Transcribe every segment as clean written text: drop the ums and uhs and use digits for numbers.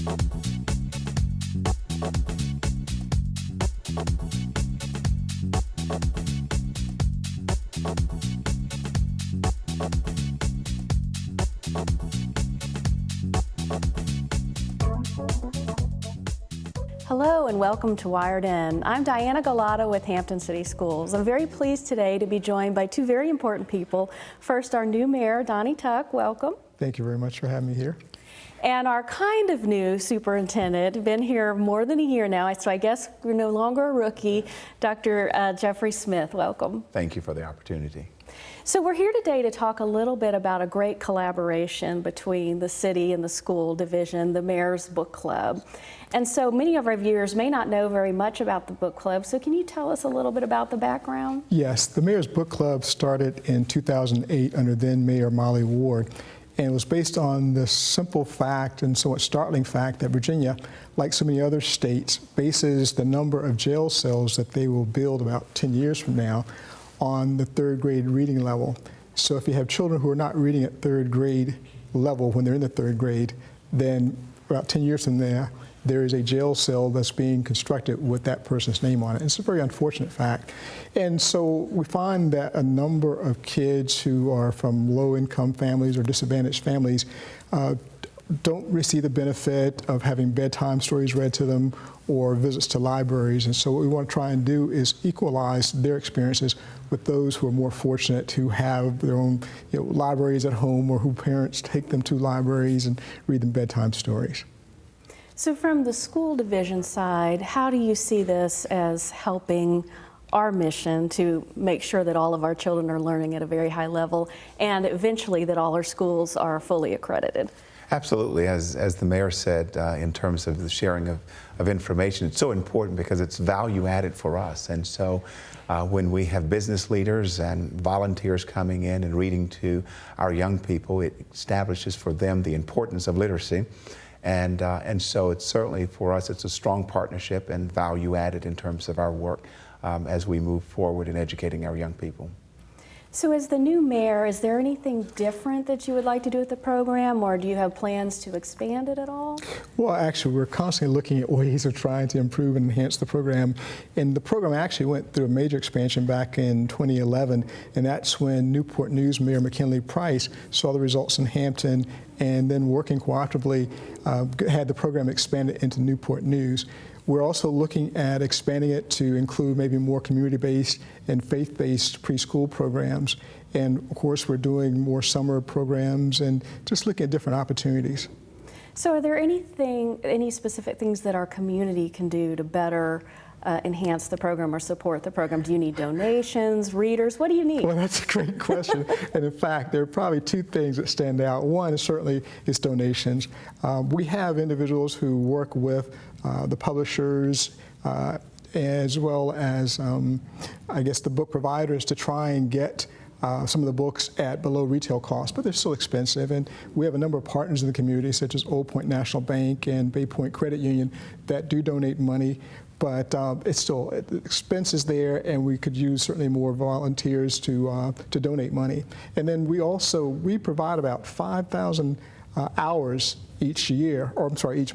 Hello and welcome to Wired In. I'm Diana Gulotta with Hampton City Schools. I'm very pleased today to be joined by two very important people. First, our new mayor, Donnie Tuck. Welcome. Thank you very much for having me here. And our kind of new superintendent, been here more than a year now, so I guess we're no longer a rookie, Dr. Jeffery Smith. Welcome. Thank you for the opportunity. So we're here today to talk a little bit about a great collaboration between the city and the school division, the Mayor's Book Club. And so many of our viewers may not know very much about the book club, so can you tell us a little bit about the background? Yes, the Mayor's Book Club started in 2008 under then Mayor Molly Ward, and it was based on the simple fact and somewhat startling fact that Virginia, like so many other states, bases the number of jail cells that they will build about 10 years from now on the third grade reading level. So if you have children who are not reading at third grade level when they're in the third grade, then about 10 years from there is a jail cell that's being constructed with that person's name on it. It's a very unfortunate fact. And so we find that a number of kids who are from low-income families or disadvantaged families don't receive the benefit of having bedtime stories read to them or visits to libraries. And so what we want to try and do is equalize their experiences with those who are more fortunate to have their own libraries at home, or who parents take them to libraries and read them bedtime stories. So from the school division side, how do you see this as helping our mission to make sure that all of our children are learning at a very high level and eventually that all our schools are fully accredited? Absolutely. As the mayor said, in terms of the sharing of information, it's so important because it's value added for us. And so when we have business leaders and volunteers coming in and reading to our young people, it establishes for them the importance of literacy. And so it's certainly for us, it's a strong partnership and value added in terms of our work as we move forward in educating our young people. So as the new mayor, is there anything different that you would like to do with the program, or do you have plans to expand it at all? Well, actually, we're constantly looking at ways of trying to improve and enhance the program. And the program actually went through a major expansion back in 2011, and that's when Newport News Mayor McKinley Price saw the results in Hampton, and then working cooperatively had the program expanded into Newport News. We're also looking at expanding it to include maybe more community-based and faith-based preschool programs. And of course, we're doing more summer programs and just looking at different opportunities. So are there any specific things that our community can do to better enhance the program or support the program? Do you need donations, readers? What do you need? Well, that's a great question. And in fact, there are probably two things that stand out. One is certainly donations. We have individuals who work with the publishers as well as, I guess, the book providers to try and get some of the books at below retail cost, but they're still expensive. And we have a number of partners in the community, such as Old Point National Bank and Bay Point Credit Union, that do donate money. But it's still, the expense is there, and we could use certainly more volunteers to donate money. And then we provide about 5,000 hours each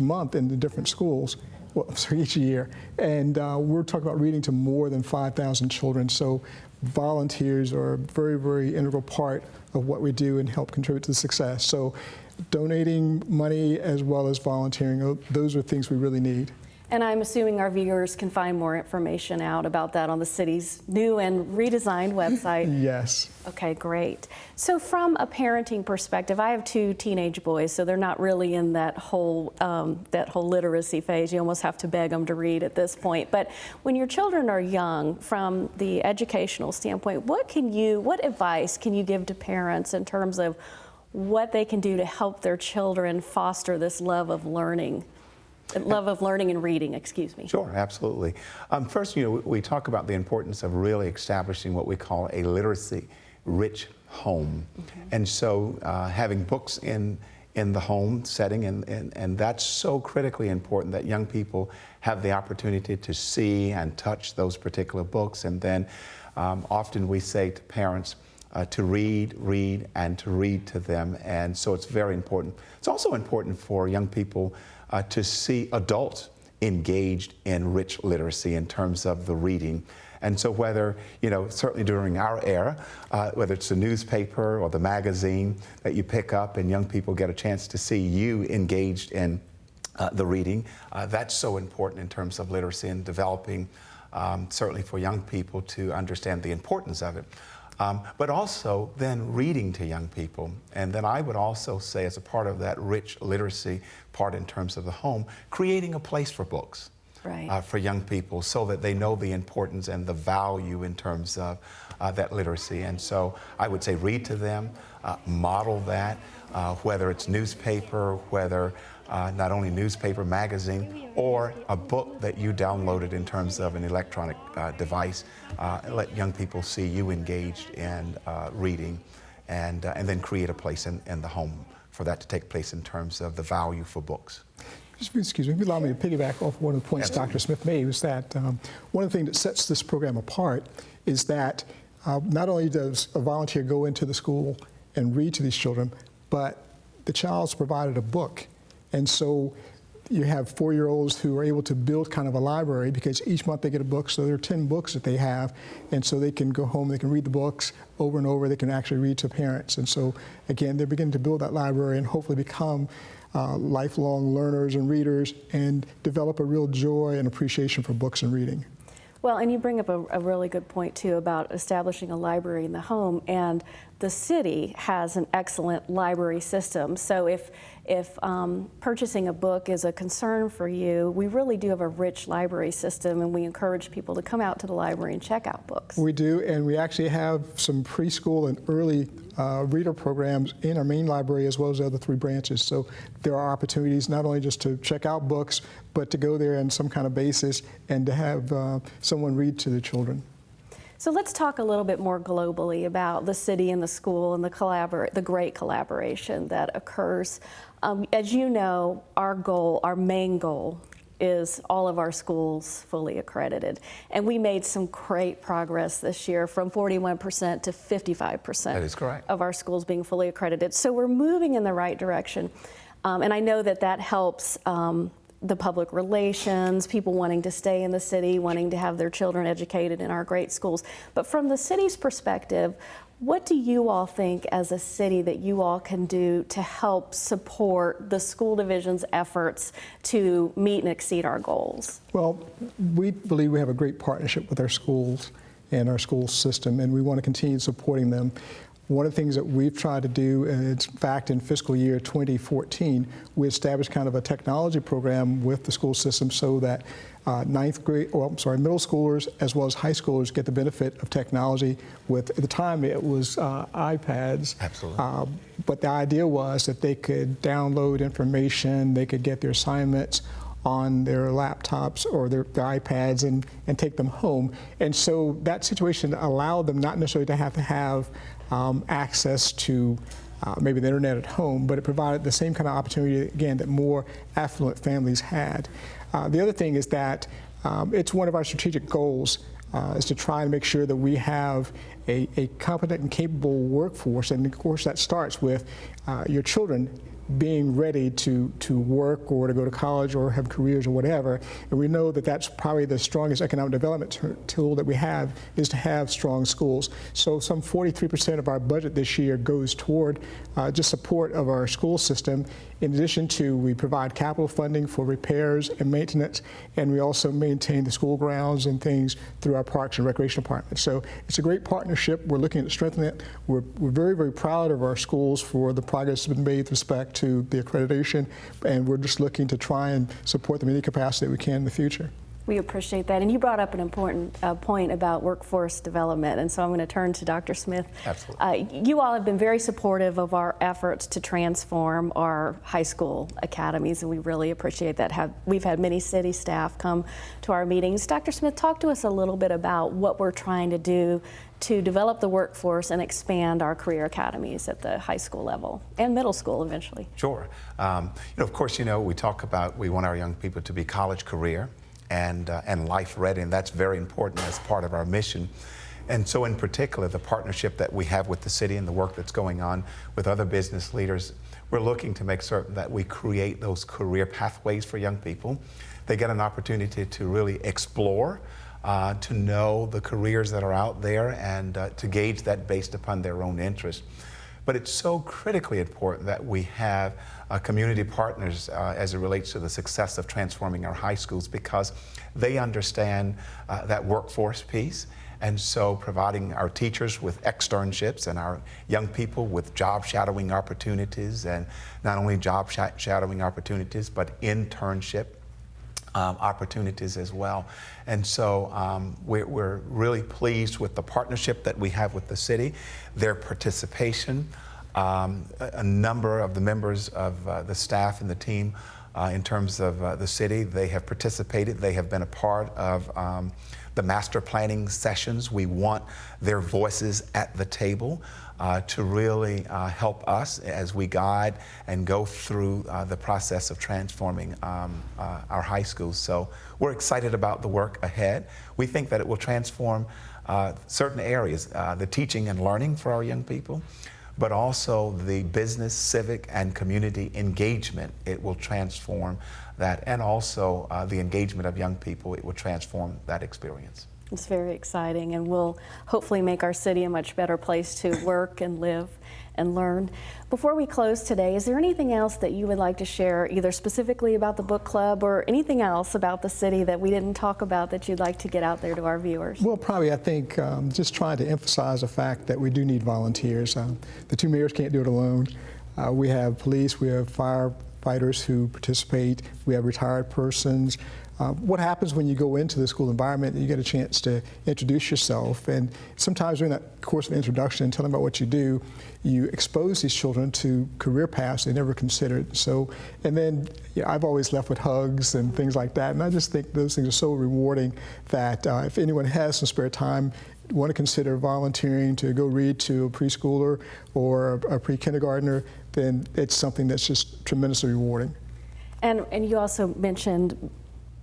month in the different schools. Well, each year. And we're talking about reading to more than 5,000 children. So volunteers are a very, very integral part of what we do and help contribute to the success. So donating money as well as volunteering, those are things we really need. And I'm assuming our viewers can find more information out about that on the city's new and redesigned website. Yes. Okay, great. So from a parenting perspective, I have two teenage boys, so they're not really in that whole literacy phase. You almost have to beg them to read at this point. But when your children are young, from the educational standpoint, what advice can you give to parents in terms of what they can do to help their children foster this love of learning? And reading, excuse me. Sure, absolutely. First, we talk about the importance of really establishing what we call a literacy-rich home. Okay. And so having books in the home setting, and that's so critically important that young people have the opportunity to see and touch those particular books. And then often we say to parents, to read, and to read to them. And so it's very important. It's also important for young people to see adults engaged in rich literacy in terms of the reading. And so whether, certainly during our era, whether it's the newspaper or the magazine that you pick up and young people get a chance to see you engaged in the reading, that's so important in terms of literacy and developing, certainly for young people to understand the importance of it. But also then reading to young people. And then I would also say, as a part of that rich literacy part in terms of the home, creating a place for books. Right. For young people, so that they know the importance and the value in terms of that literacy. And so I would say read to them, model that, whether it's newspaper, whether not only newspaper, magazine, or a book that you downloaded in terms of an electronic device. Let young people see you engaged in reading, and then create a place in the home for that to take place in terms of the value for books. Excuse me, if you allow me to piggyback off one of the points Dr. Smith made, was that one of the things that sets this program apart is that not only does a volunteer go into the school and read to these children, but the child's provided a book. And so you have 4-year-olds who are able to build kind of a library, because each month they get a book, so there are 10 books that they have, and so they can go home, they can read the books over and over, they can actually read to parents. And so again, they're beginning to build that library and hopefully become lifelong learners and readers, and develop a real joy and appreciation for books and reading. Well, and you bring up a really good point too about establishing a library in the home, and the city has an excellent library system. So if purchasing a book is a concern for you, we really do have a rich library system, and we encourage people to come out to the library and check out books. We do, and we actually have some preschool and early reader programs in our main library, as well as the other 3 branches. So there are opportunities not only just to check out books, but to go there on some kind of basis and to have someone read to the children. So let's talk a little bit more globally about the city and the school and the great collaboration that occurs. As you know, our main goal is all of our schools fully accredited. And we made some great progress this year, from 41% to 55%. That is correct. Of our schools being fully accredited. So we're moving in the right direction. And I know that helps the public relations, people wanting to stay in the city, wanting to have their children educated in our great schools. But from the city's perspective, what do you all think as a city that you all can do to help support the school division's efforts to meet and exceed our goals? Well, we believe we have a great partnership with our schools and our school system, and we want to continue supporting them. One of the things that we've tried to do, and in fact in fiscal year 2014, we established kind of a technology program with the school system so that middle schoolers as well as high schoolers get the benefit of technology with, at the time it was iPads. Absolutely. But the idea was that they could download information, they could get their assignments on their laptops or their iPads and take them home. And so that situation allowed them not necessarily to have access to maybe the internet at home, but it provided the same kind of opportunity, again, that more affluent families had. The other thing is that it's one of our strategic goals is to try and make sure that we have a competent and capable workforce, and of course that starts with your children being ready to work or to go to college or have careers or whatever. And we know that that's probably the strongest economic development tool that we have, is to have strong schools. So some 43% of our budget this year goes toward just support of our school system. In addition to, we provide capital funding for repairs and maintenance, and we also maintain the school grounds and things through our Parks and Recreation Department. So it's a great partnership. We're looking at strengthening it. We're very, very proud of our schools for the progress that's been made with respect to the accreditation, and we're just looking to try and support them in any capacity that we can in the future. We appreciate that. And you brought up an important point about workforce development, and so I'm going to turn to Dr. Smith. Absolutely. You all have been very supportive of our efforts to transform our high school academies, and we really appreciate that. We've had many city staff come to our meetings. Dr. Smith, talk to us a little bit about what we're trying to do to develop the workforce and expand our career academies at the high school level and middle school eventually. Sure. Of course, we talk about we want our young people to be college career and life ready, and that's very important as part of our mission. And so in particular, the partnership that we have with the city and the work that's going on with other business leaders, we're looking to make certain that we create those career pathways for young people. They get an opportunity to really explore, to know the careers that are out there, and to gauge that based upon their own interest. But it's so critically important that we have community partners as it relates to the success of transforming our high schools, because they understand that workforce piece. And so providing our teachers with externships and our young people with job shadowing opportunities, and not only job shadowing opportunities, but internship opportunities as well. And so we're really pleased with the partnership that we have with the city, their participation. A number of the members of the staff and the team in terms of the city, they have participated. They have been a part of the master planning sessions. We want their voices at the table to really help us as we guide and go through the process of transforming our high schools. So we're excited about the work ahead. We think that it will transform certain areas, the teaching and learning for our young people, but also the business, civic, and community engagement. It will transform that, and also the engagement of young people. It will transform that experience. It's very exciting, and will hopefully make our city a much better place to work and live and learn. Before we close today, is there anything else that you would like to share, either specifically about the book club or anything else about the city that we didn't talk about that you'd like to get out there to our viewers? Well, probably I think just trying to emphasize the fact that we do need volunteers. The two mayors can't do it alone. We have police, we have firefighters who participate, we have retired persons. What happens when you go into the school environment, you get a chance to introduce yourself, and sometimes during that course of introduction, telling about what you do, you expose these children to career paths they never considered. So, and then I've always left with hugs and things like that, and I just think those things are so rewarding that if anyone has some spare time, want to consider volunteering to go read to a preschooler or a pre-kindergartner, then it's something that's just tremendously rewarding. And you also mentioned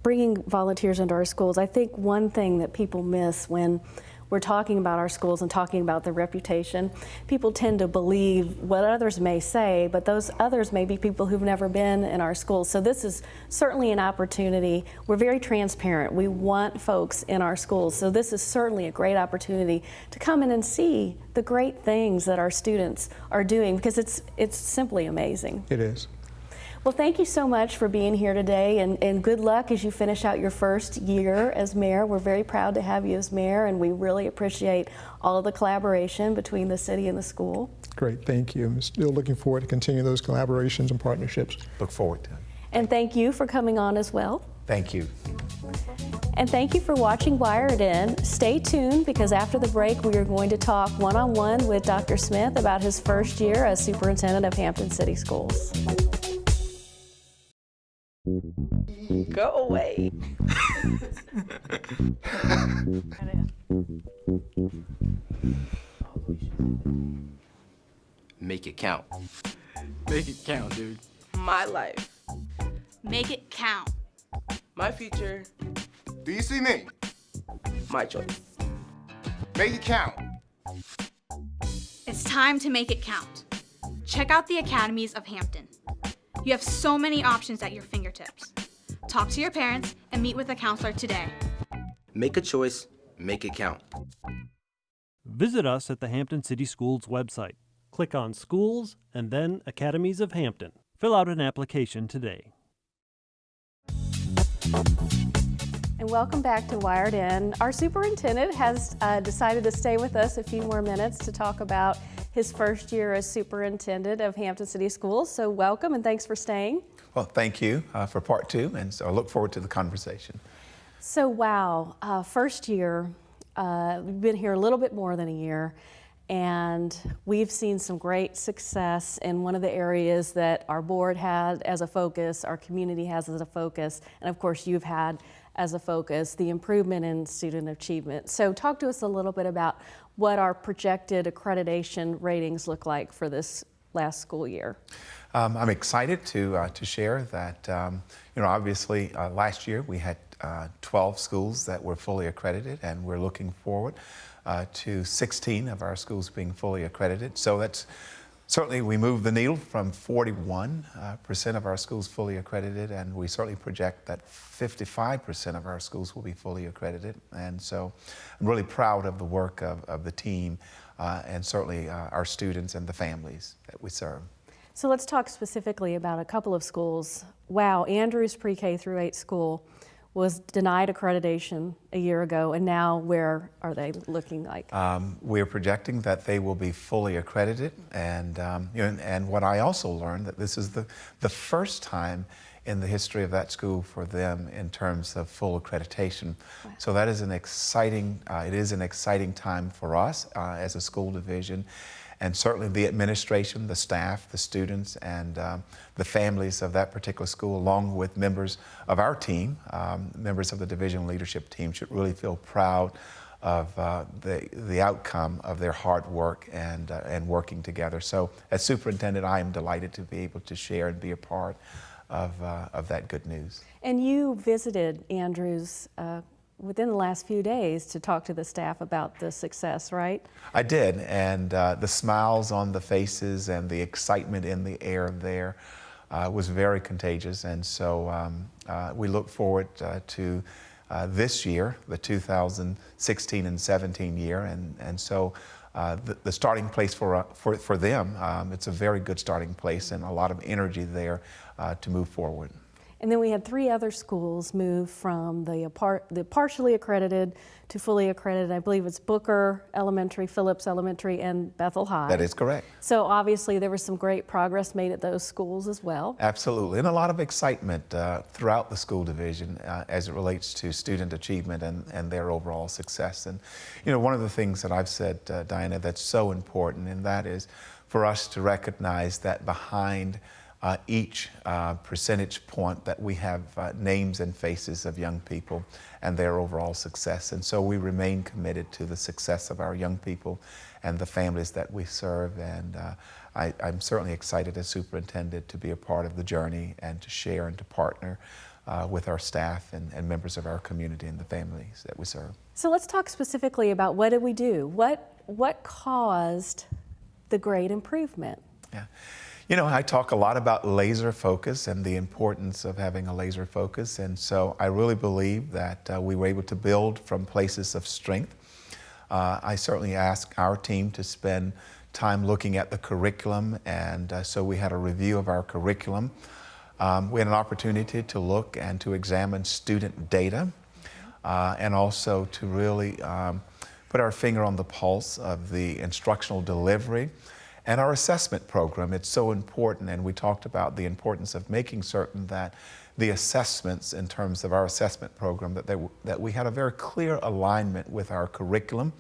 bringing volunteers into our schools. I think one thing that people miss when we're talking about our schools and talking about the reputation, people tend to believe what others may say, but those others may be people who've never been in our schools. So this is certainly an opportunity. We're very transparent. We want folks in our schools. So this is certainly a great opportunity to come in and see the great things that our students are doing, because it's simply amazing. It is. Well, thank you so much for being here today, and good luck as you finish out your first year as mayor. We're very proud to have you as mayor, and we really appreciate all of the collaboration between the city and the school. Great, thank you. I'm still looking forward to continue those collaborations and partnerships. Look forward to it. And thank you for coming on as well. Thank you. And thank you for watching Wired In. Stay tuned, because after the break we are going to talk one-on-one with Dr. Smith about his first year as superintendent of Hampton City Schools. Go away. Make it count. Make it count, dude. My life. Make it count. My future. Do you see me? My choice. Make it count. It's time to make it count. Check out the academies of Hampton. You have so many options at your fingertips. Talk to your parents and meet with a counselor today. Make a choice, make it count. Visit us at the Hampton City Schools website. Click on Schools and then Academies of Hampton. Fill out an application today. And welcome back to Wired In. Our superintendent has decided to stay with us a few more minutes to talk about his first year as superintendent of Hampton City Schools. So welcome, and thanks for staying. Well, thank you for part two, and so I look forward to the conversation. So wow, first year, we've been here a little bit more than a year, and we've seen some great success in one of the areas that our board had as a focus, our community has as a focus, and of course you've had as a focus, the improvement in student achievement. So talk to us a little bit about what our projected accreditation ratings look like for this last school year. I'm excited to share that, obviously last year we had 12 schools that were fully accredited, and we're looking forward to 16 of our schools being fully accredited. So that's certainly, we moved the needle from 41% of our schools fully accredited, and we certainly project that 55% of our schools will be fully accredited. And so I'm really proud of the work of the team and certainly our students and the families that we serve. So let's talk specifically about a couple of schools. Wow, Andrews Pre-K through 8 school was denied accreditation a year ago, and now where are they looking like? We're projecting that they will be fully accredited, and and what I also learned that this is the first time in the history of that school for them in terms of full accreditation. Wow. So that is an exciting. It is an exciting time for us as a school division. And certainly the administration, the staff, the students, and the families of that particular school, along with members of our team, members of the division leadership team, should really feel proud of the outcome of their hard work and working together. So as superintendent, I am delighted to be able to share and be a part of that good news. And you visited Andrews within the last few days to talk to the staff about the success, right? I did, and the smiles on the faces and the excitement in the air there was very contagious. And so we look forward to this year, the 2016 and 17 year, and so the starting place for them, it's a very good starting place and a lot of energy there to move forward. And then we had 3 other schools move from the partially accredited to fully accredited. I believe it's Booker Elementary, Phillips Elementary, and Bethel High. That is correct. So obviously there was some great progress made at those schools as well. Absolutely, and a lot of excitement throughout the school division as it relates to student achievement and their overall success. And one of the things that I've said, Diana, that's so important, and that is for us to recognize that behind each percentage point that we have names and faces of young people and their overall success. And so we remain committed to the success of our young people and the families that we serve. And I'm certainly excited as superintendent to be a part of the journey and to share and to partner with our staff and members of our community and the families that we serve. So let's talk specifically about what did we do? What caused the great improvement? Yeah. I talk a lot about laser focus and the importance of having a laser focus, and so I really believe that we were able to build from places of strength. I certainly asked our team to spend time looking at the curriculum, and so we had a review of our curriculum. We had an opportunity to look and to examine student data, and also to really put our finger on the pulse of the instructional delivery and our assessment program. It's so important, and we talked about the importance of making certain that the assessments in terms of our assessment program, that we had a very clear alignment with our curriculum,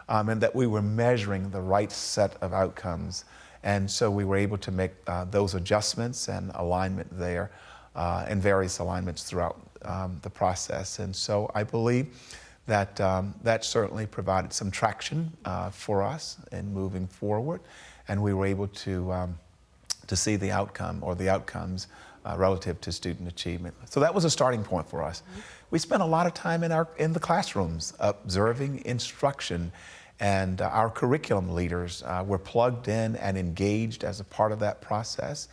and that we were measuring the right set of outcomes. And so we were able to make those adjustments and alignment there, and various alignments throughout the process. And so I believe that that certainly provided some traction for us in moving forward. And we were able to see the outcome or the outcomes relative to student achievement. So that was a starting point for us. Mm-hmm. We spent a lot of time in the classrooms observing instruction, and our curriculum leaders were plugged in and engaged as a part of that process,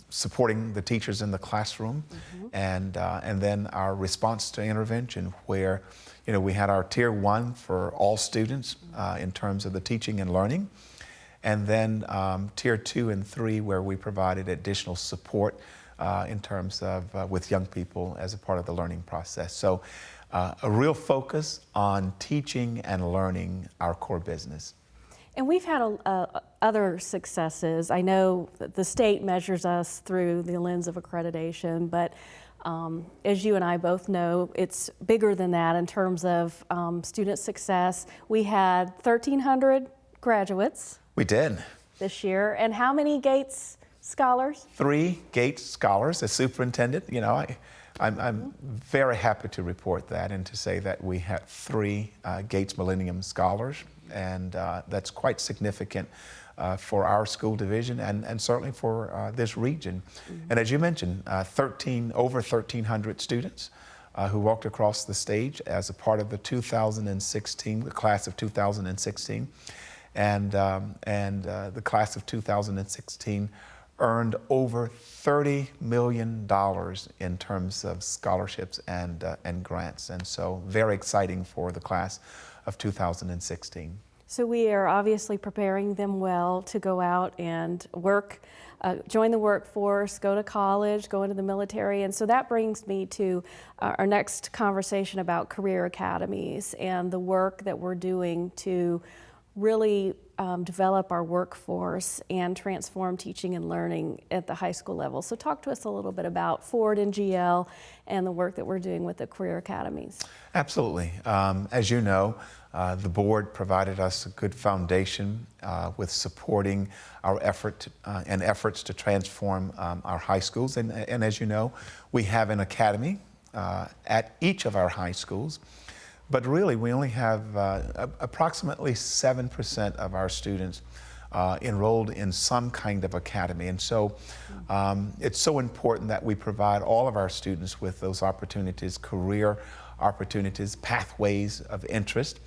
supporting the teachers in the classroom. Mm-hmm. And then our response to intervention, where we had our Tier 1 for all students in terms of the teaching and learning. And then Tier 2 and 3, where we provided additional support in terms of with young people as a part of the learning process. So a real focus on teaching and learning our core business. And we've had other successes. I know that the state measures us through the lens of accreditation, but as you and I both know, it's bigger than that in terms of student success. We had 1,300 graduates. We did. This year. And how many Gates Scholars? 3 Gates Scholars as superintendent. I'm very happy to report that and to say that we had 3 Gates Millennium Scholars, and that's quite significant for our school division and certainly for this region. Mm-hmm. And as you mentioned, over 1,300 students who walked across the stage as a part of the 2016, the class of 2016. And the class of 2016 earned over $30 million in terms of scholarships and grants. And so very exciting for the class of 2016. So we are obviously preparing them well to go out and work, join the workforce, go to college, go into the military. And so that brings me to our next conversation about career academies and the work that we're doing to really develop our workforce and transform teaching and learning at the high school level. So talk to us a little bit about Ford and GL and the work that we're doing with the career academies. Absolutely. As you know, the board provided us a good foundation with supporting our efforts to transform our high schools. And as you know, we have an academy at each of our high schools. But really, we only have approximately 7% of our students enrolled in some kind of academy. And so it's so important that we provide all of our students with those opportunities, career opportunities, pathways of interest.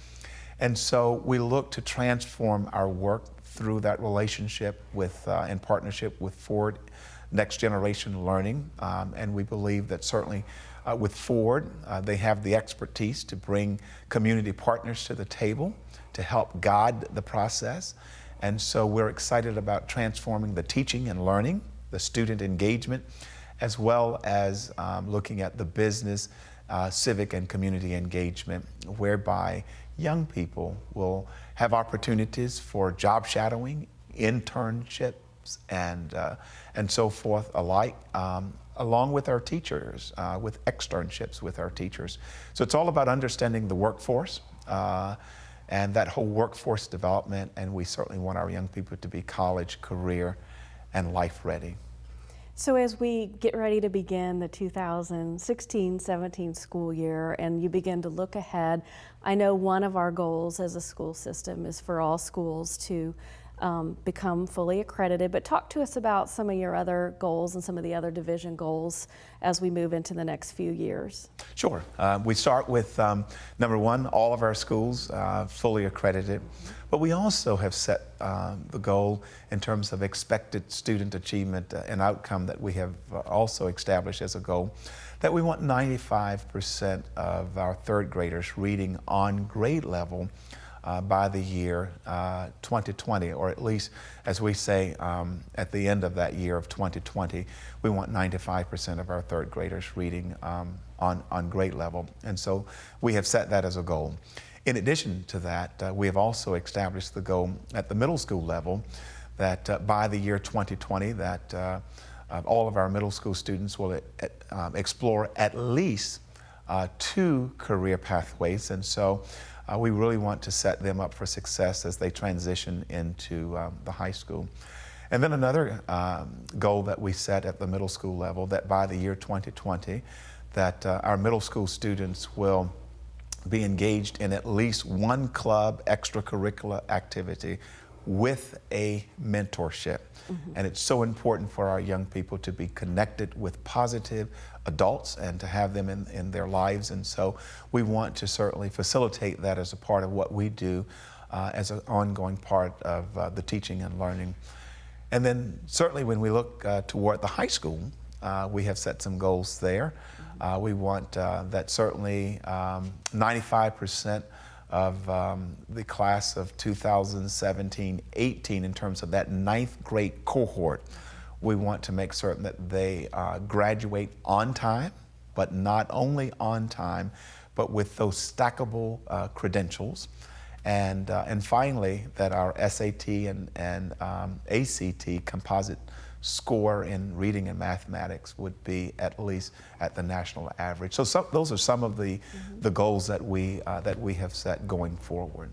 And so we look to transform our work through that relationship with, in partnership with Ford Next Generation Learning. And we believe that certainly with Ford, they have the expertise to bring community partners to the table to help guide the process. And so we're excited about transforming the teaching and learning, the student engagement, as well as looking at the business, civic and community engagement, whereby young people will have opportunities for job shadowing, internships, and so forth alike, along with our teachers, with externships with our teachers. So it's all about understanding the workforce and that whole workforce development, and we certainly want our young people to be college, career, and life ready. So as we get ready to begin the 2016-17 school year and you begin to look ahead, I know one of our goals as a school system is for all schools to become fully accredited, but talk to us about some of your other goals and some of the other division goals as we move into the next few years. Sure. We start with number one, all of our schools fully accredited, but we also have set the goal in terms of expected student achievement and outcome that we have also established as a goal, that we want 95% of our third graders reading on grade level by the year 2020, or at least, as we say, at the end of that year of 2020, we want 95% of our third graders reading on grade level. And so we have set that as a goal. In addition to that, we have also established the goal at the middle school level that by the year 2020, that all of our middle school students will explore at least 2 career pathways. And so we really want to set them up for success as they transition into the high school. And then another goal that we set at the middle school level, that by the year 2020, that our middle school students will be engaged in at least one club extracurricular activity with a mentorship. Mm-hmm. And it's so important for our young people to be connected with positive adults and to have them in their lives. And so we want to certainly facilitate that as a part of what we do as an ongoing part of the teaching and learning. And then certainly when we look toward the high school, we have set some goals there. We want that certainly 95% of the class of 2017-18 in terms of that 9th grade cohort. We want to make certain that they graduate on time, but not only on time, but with those stackable credentials. And finally, that our SAT and ACT composite score in reading and mathematics would be at least at the national average. So those are some of the goals that we have set going forward.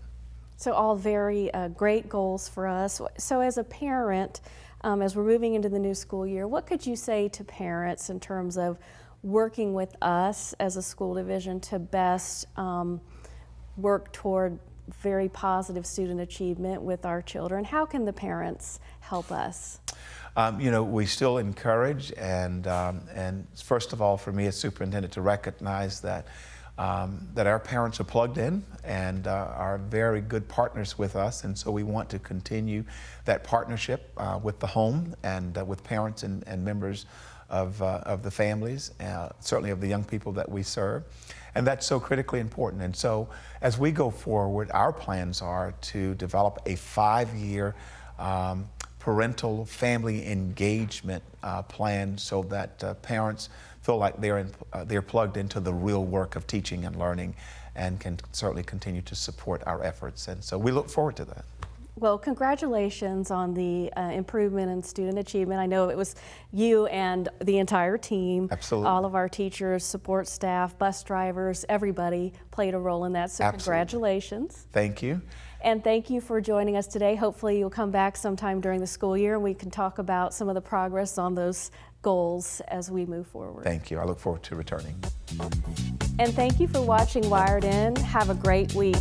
So all very great goals for us. So as a parent, as we're moving into the new school year, what could you say to parents in terms of working with us as a school division to best work toward very positive student achievement with our children? How can the parents help us? We still encourage and first of all, for me as superintendent, to recognize that that our parents are plugged in and are very good partners with us, and so we want to continue that partnership with the home and with parents and members of the families, certainly of the young people that we serve. And that's so critically important. And so as we go forward, our plans are to develop a 5-year parental family engagement plan so that parents feel like they're plugged into the real work of teaching and learning and can certainly continue to support our efforts. And so we look forward to that. Well, congratulations on the improvement in student achievement. I know it was you and the entire team. Absolutely. All of our teachers, support staff, bus drivers, everybody played a role in that, so Absolutely. Congratulations. Thank you. And thank you for joining us today. Hopefully you'll come back sometime during the school year and we can talk about some of the progress on those goals as we move forward. Thank you. I look forward to returning. And thank you for watching Wired In. Have a great week.